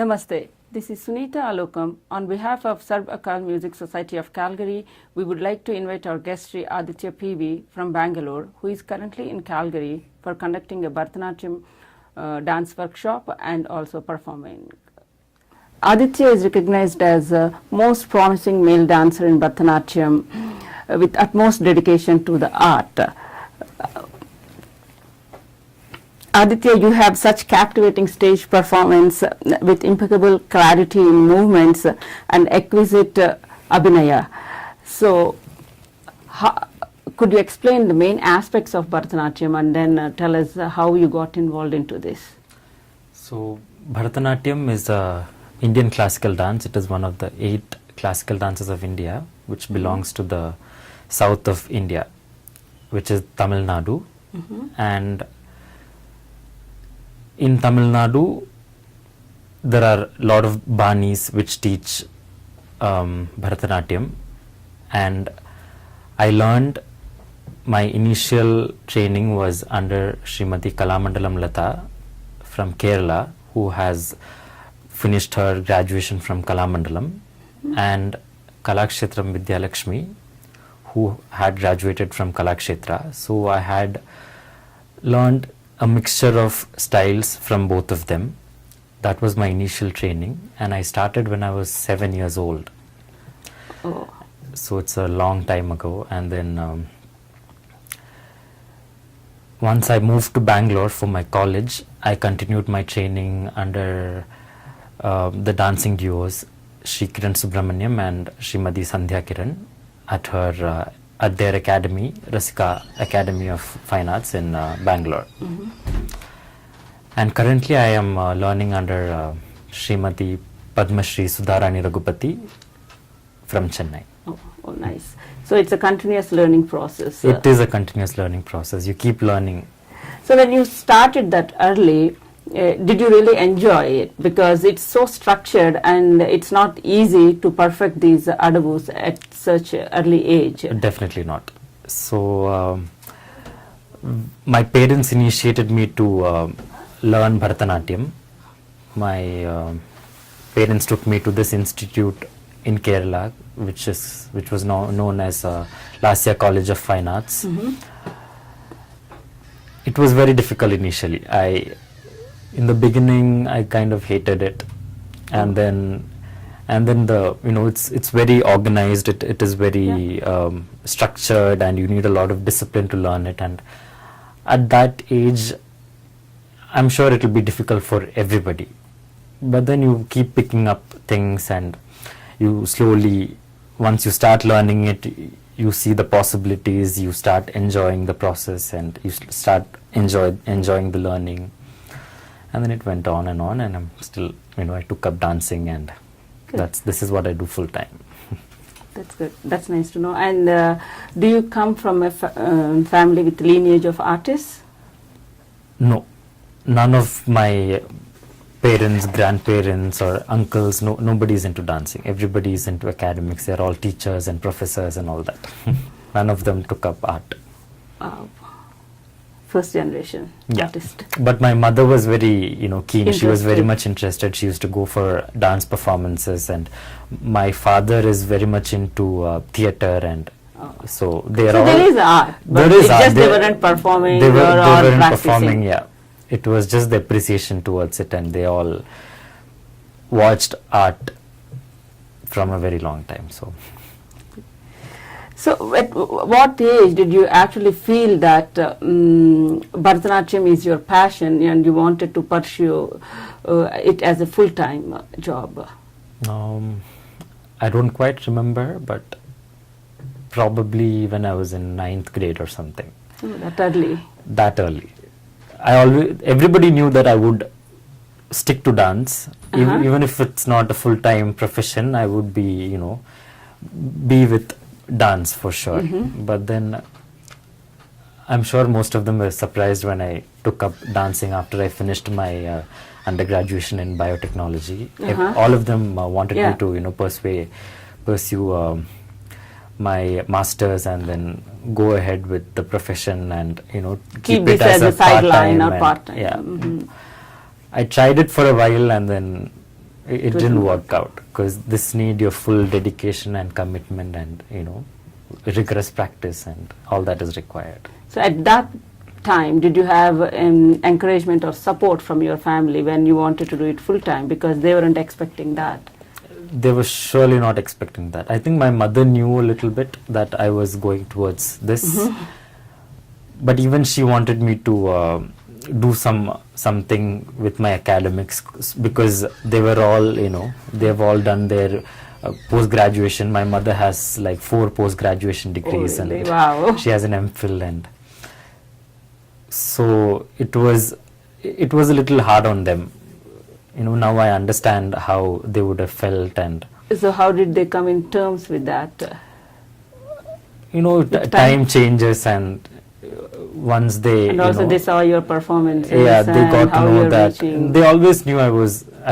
Namaste. This is Suneetha Alokam. On behalf of Sarv Akal Music Society of Calgary, we would like to invite our guest Sri Adithya PV from Bangalore, who is currently in Calgary for conducting a Bharatanatyam dance workshop and also performing. Adithya is recognized as the most promising male dancer in Bharatanatyam with utmost dedication to the art. Adithya, you have such captivating stage performance with impeccable clarity in movements and exquisite abhinaya. So, could you explain the main aspects of Bharatanatyam and then tell us how you got involved into this? So, Bharatanatyam is a Indian classical dance. It is one of the 8 classical dances of India, which belongs to the south of India, which is Tamil Nadu. And in Tamil Nadu, there are a lot of banis which teach Bharatanatyam, and I learned my initial training was under Srimati Kalamandalam Lata from Kerala, who has finished her graduation from Kalamandalam, and Kalakshetram Vidyalakshmi, who had graduated from Kalakshetra. So I had learned a mixture of styles from both of them. That was my initial training, and I started when I was 7 years old. Oh. So it's a long time ago. And then once I moved to Bangalore for my college, I continued my training under the dancing duos Shri Kiran Subramaniam and Srimati Sandhya Kiran at their academy, Rasika Academy of Fine Arts in Bangalore. And currently I am learning under Srimati Padma Shri Sudharani Raghupati from Chennai. Oh, nice. So it's a continuous learning process. It is a continuous learning process. You keep learning. So when you started that early, did you really enjoy it? Because it's so structured and it's not easy to perfect these adavus at such an early age. Definitely not. So my parents initiated me to learn Bharatanatyam. My parents took me to this institute in Kerala, which was known as Lasya College of Fine Arts. It was very difficult initially. In the beginning, I kind of hated it, and then it's very organized. It is very structured, and you need a lot of discipline to learn it. And at that age, I'm sure it will be difficult for everybody. But then you keep picking up things, and you slowly, once you start learning it, you see the possibilities. You start enjoying the process, and you start enjoying the learning. And then it went on, and I'm still, I took up dancing, and this is what I do full time. That's good. That's nice to know. And do you come from a family with lineage of artists? No, none of my parents, grandparents, or uncles. Nobody is into dancing. Everybody is into academics. They're all teachers and professors and all that. None of them took up art. First generation artist. But my mother was very, keen. She was very much interested. She used to go for dance performances, and my father is very much into theater, and so there is art, but they weren't performing. They weren't performing. Yeah, it was just the appreciation towards it, and they all watched art from a very long time. So at what age did you actually feel that Bharatanatyam is your passion and you wanted to pursue it as a full-time job? I don't quite remember, but probably when I was in 9th grade or something. That early? That early. Everybody knew that I would stick to dance. Even if it's not a full-time profession, I would be, be with dance for sure. But then I'm sure most of them were surprised when I took up dancing after I finished my undergraduation in biotechnology. All of them wanted me to pursue my masters and then go ahead with the profession and keep it as a sideline or part-time. I tried it for a while, and then it didn't work out, because this need your full dedication and commitment and, you know, rigorous practice, and all that is required. So at that time, did you have encouragement or support from your family when you wanted to do it full time, because they weren't expecting that? They were surely not expecting that. I think my mother knew a little bit that I was going towards this, but even she wanted me to do something with my academics, because they were all, you know, they've all done their post-graduation. My mother has like 4 post-graduation degrees, really? and Wow. she has an MPhil, and so it was a little hard on them. You know, now I understand how they would have felt. And So how did they come in terms with that? you know, time changes, and once they, And you also know, they saw your performances. yeah, they and got to how know you're that. reaching. They always knew I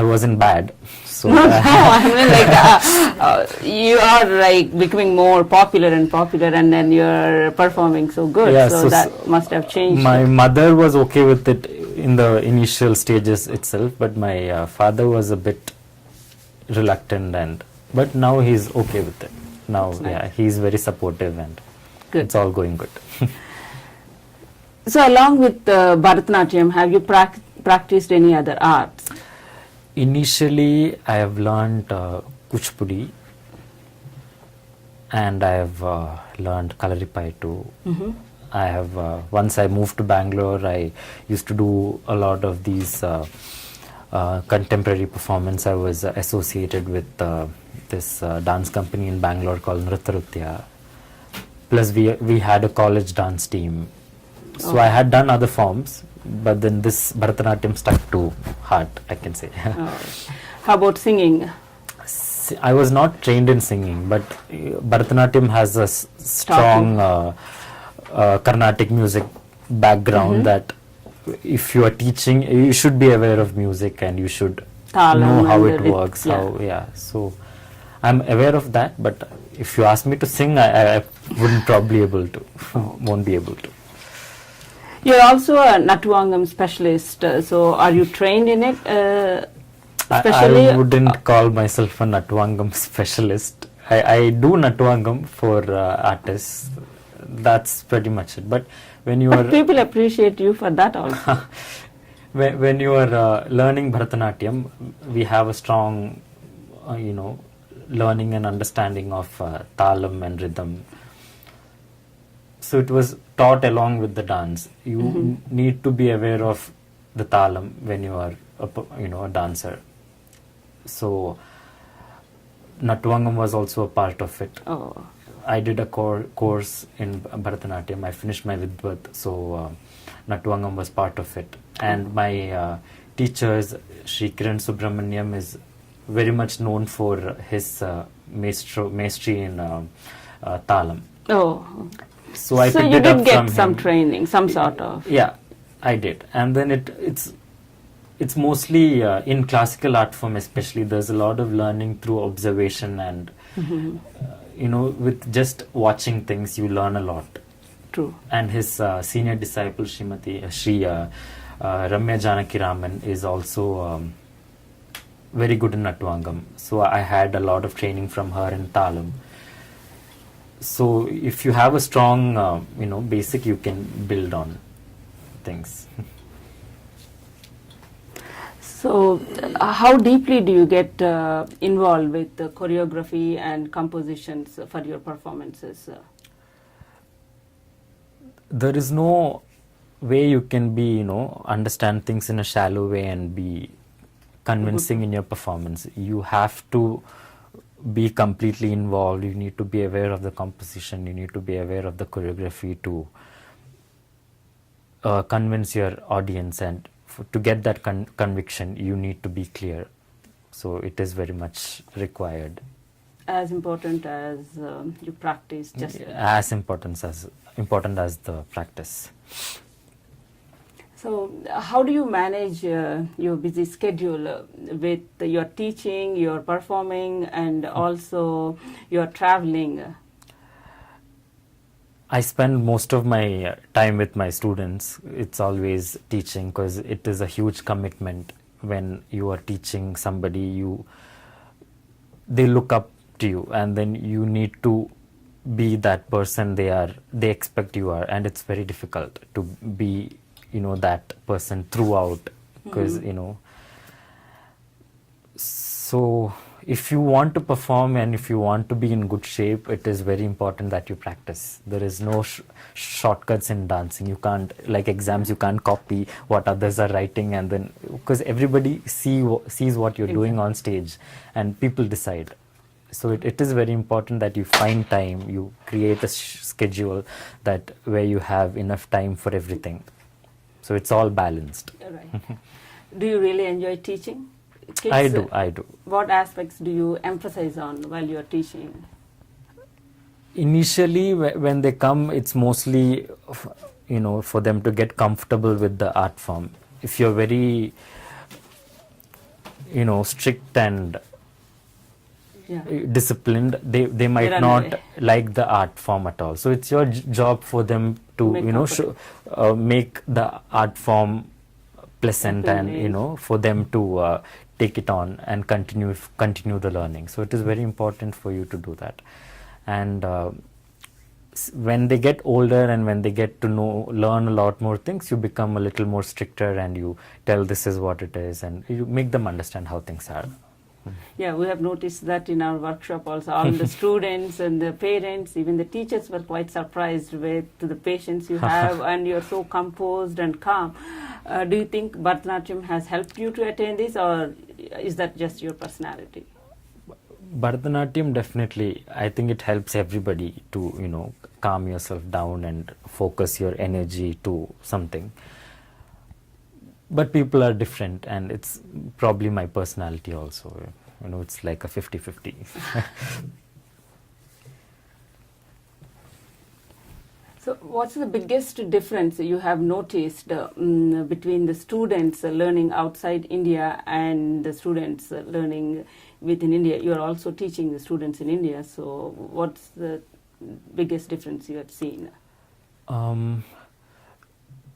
wasn't bad. So No, I mean like you are like becoming more popular, and then you're performing so good. Yeah, so so that must have changed. my mother was okay with it in the initial stages itself, but my father was a bit reluctant, but now he's okay with it. Now, That's nice. yeah, he's very supportive, and Good. it's all going good. So along with Bharatanatyam, have you practiced any other arts? Initially, I have learned Kuchipudi, and I have learned Kalaripai too. I have once I moved to Bangalore, I used to do a lot of these contemporary performance. I was associated with this dance company in Bangalore called Nritya. Plus, we had a college dance team. So I had done other forms, but then this Bharatanatyam stuck to heart, I can say. How about singing? I was not trained in singing, but Bharatanatyam has a strong Carnatic music background, that if you are teaching, you should be aware of music, and you should Talam know how and it works. So I'm aware of that, but if you ask me to sing, I wouldn't probably won't be able to. You're also a Natuvangam specialist, so are you trained in it? Especially I wouldn't call myself a Natuvangam specialist. I do Natuvangam for artists. That's pretty much it. But when you but are people appreciate you for that also. when you are learning Bharatanatyam, we have a strong, learning and understanding of talam and rhythm. So it was taught along with the dance. You need to be aware of the talam when you are a dancer. So Natuvangam was also a part of it. Oh. I did a course in Bharatanatyam. I finished my Vidvat, so Natuvangam was part of it. And my teachers, Sri Kiran Subramaniam, is very much known for his maestry in talam. Oh. So I So picked you it up did get from some him. training, some sort of. Yeah, I did. And then it's mostly in classical art form especially, there's a lot of learning through observation and with just watching things you learn a lot. True. And his senior disciple Srimati Shri Ramya Janaki Raman is also very good in Natuvangam. So I had a lot of training from her in talam. So if you have a strong basic, you can build on things. So how deeply do you get involved with the choreography and compositions for your performances? There is no way you can be, understand things in a shallow way and be convincing in your performance. You have to be completely involved. You need to be aware of the composition. You need to be aware of the choreography to convince your audience, and to get that conviction, you need to be clear. So it is very much required. As important as you practice, just as important as the practice. So how do you manage your busy schedule with your teaching, your performing, and also your traveling? I spend most of my time with my students. It's always teaching, because it is a huge commitment. when you are teaching somebody, they look up to you, and then you need to be that person they expect you are, and it's very difficult to be that person throughout, because so if you want to perform and if you want to be in good shape, it is very important that you practice. There is no shortcuts in dancing. You can't, like exams, you can't copy what others are writing, and then because everybody sees what you're doing on stage and people decide. So it is very important that you find time, you create a schedule that where you have enough time for everything. So it's all balanced. Right. Do you really enjoy teaching kids? I do. What aspects do you emphasize on while you're teaching? Initially, when they come, it's mostly, for them to get comfortable with the art form. If you're very, strict and disciplined, they might not like the art form at all. So it's your job for them to make the art form pleasant and for them to take it on and continue the learning. So it is very important for you to do that. And when they get older and when they get to learn a lot more things, you become a little more stricter and you tell this is what it is, and you make them understand how things are. Yeah, we have noticed that in our workshop also. All the students and the parents, even the teachers were quite surprised with the patience you have and you're so composed and calm. Do you think Bharatanatyam has helped you to attain this, or is that just your personality? Bharatanatyam definitely, I think it helps everybody to, calm yourself down and focus your energy to something. But people are different, and it's probably my personality also. It's like a 50-50. So what's the biggest difference you have noticed between the students learning outside India and the students learning within India? You are also teaching the students in India, so what's the biggest difference you have seen?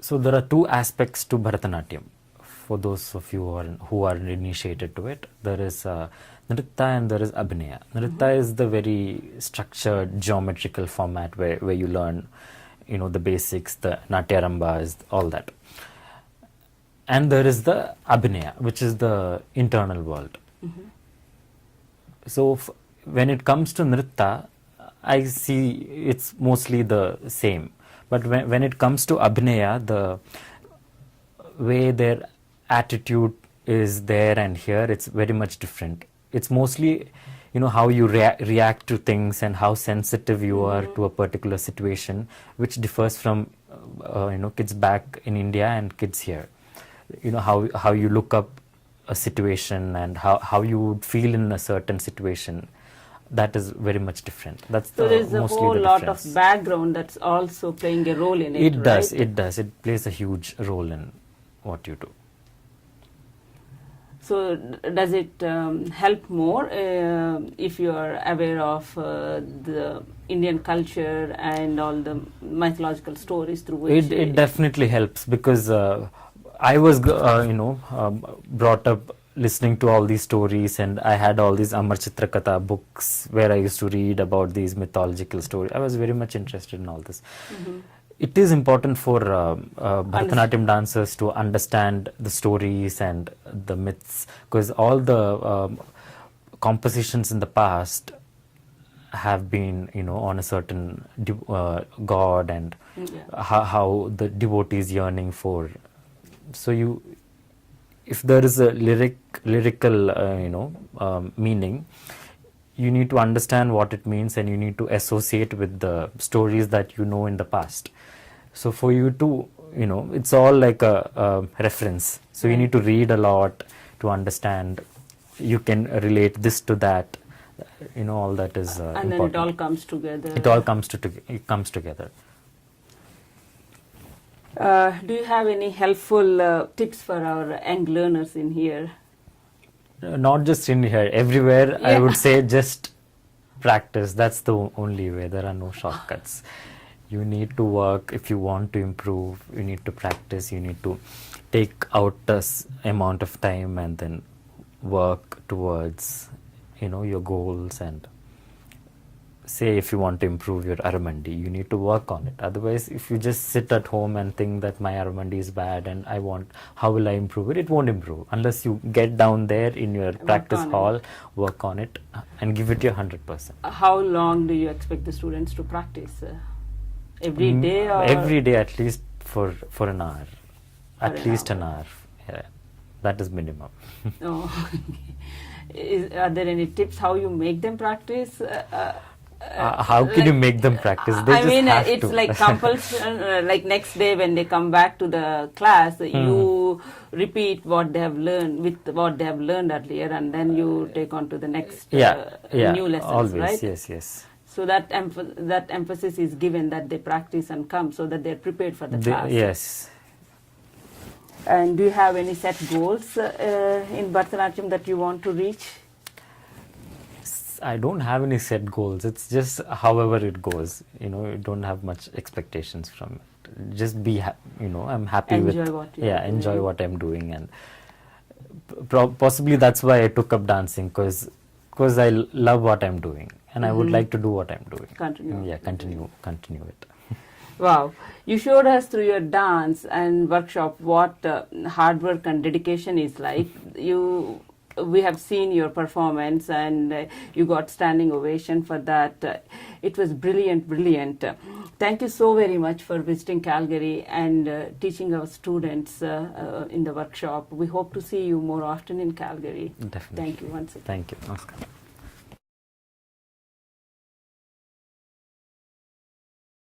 So there are two aspects to Bharatanatyam. For those of you who are initiated to it, there is Nritta and there is Abhinaya. Nritta is the very structured geometrical format where you learn, the basics, the Natyarambas, all that. And there is the Abhinaya, which is the internal world. So when it comes to Nritta, I see it's mostly the same. But when it comes to Abhinaya, the way their attitude is there and here, it's very much different. It's mostly, how you react to things and how sensitive you are to a particular situation, which differs from, kids back in India and kids here. How you look up a situation and how you would feel in a certain situation. That is very much different. So there's a whole lot of background that's also playing a role in it. It does. It plays a huge role in what you do. So does it help more if you are aware of the Indian culture and all the mythological stories through which it definitely helps, because I was brought up listening to all these stories, and I had all these Amar Chitra Katha books where I used to read about these mythological stories. I was very much interested in all this. It is important for Bharatanatyam dancers to understand the stories and the myths, because all the compositions in the past have been, on a certain god, and how the devotee is yearning for. So if there is a lyrical meaning, you need to understand what it means, and you need to associate with the stories that you know in the past. So for you to, it's all like a reference. So you need to read a lot to understand. You can relate this to that. All that is and important. then it all comes together. It all comes together. Do you have any helpful tips for our young learners in here? Not just in here, everywhere. I would say just practice. That's the only way. There are no shortcuts. You need to work. If you want to improve, you need to practice. You need to take out this amount of time and then work towards, your goals, and say if you want to improve your Aramandi, you need to work on it. Otherwise, if you just sit at home and think that my Aramandi is bad and how will I improve it? It won't improve unless you get down there in your practice hall, work on it, and give it your 100%. How long do you expect the students to practice? Every day? Or? Every day, at least for an hour. At least an hour. Yeah. That is minimum. Oh, are there any tips how you make them practice? How can you make them practice? They it's like compulsion. Like next day when they come back to the class, you repeat what they have learned with what they have learned earlier, and then you take on to the next new lessons, always, right? Yes. So that emphasis is given that they practice and come, so that they are prepared for the class. Yes. And do you have any set goals in Bharatanatyam that you want to reach? I don't have any set goals. It's just however it goes. You don't have much expectations from it. Just be, I'm happy enjoy what I'm doing, and possibly that's why I took up dancing, because I love what I'm doing, and I would like to do what I'm doing. Continue it. Wow, you showed us through your dance and workshop what hard work and dedication is like. We have seen your performance, and you got standing ovation for that. It was brilliant. Thank you so very much for visiting Calgary and teaching our students in the workshop. We hope to see you more often in Calgary. Definitely. Thank you once again. Thank you. Namaskar.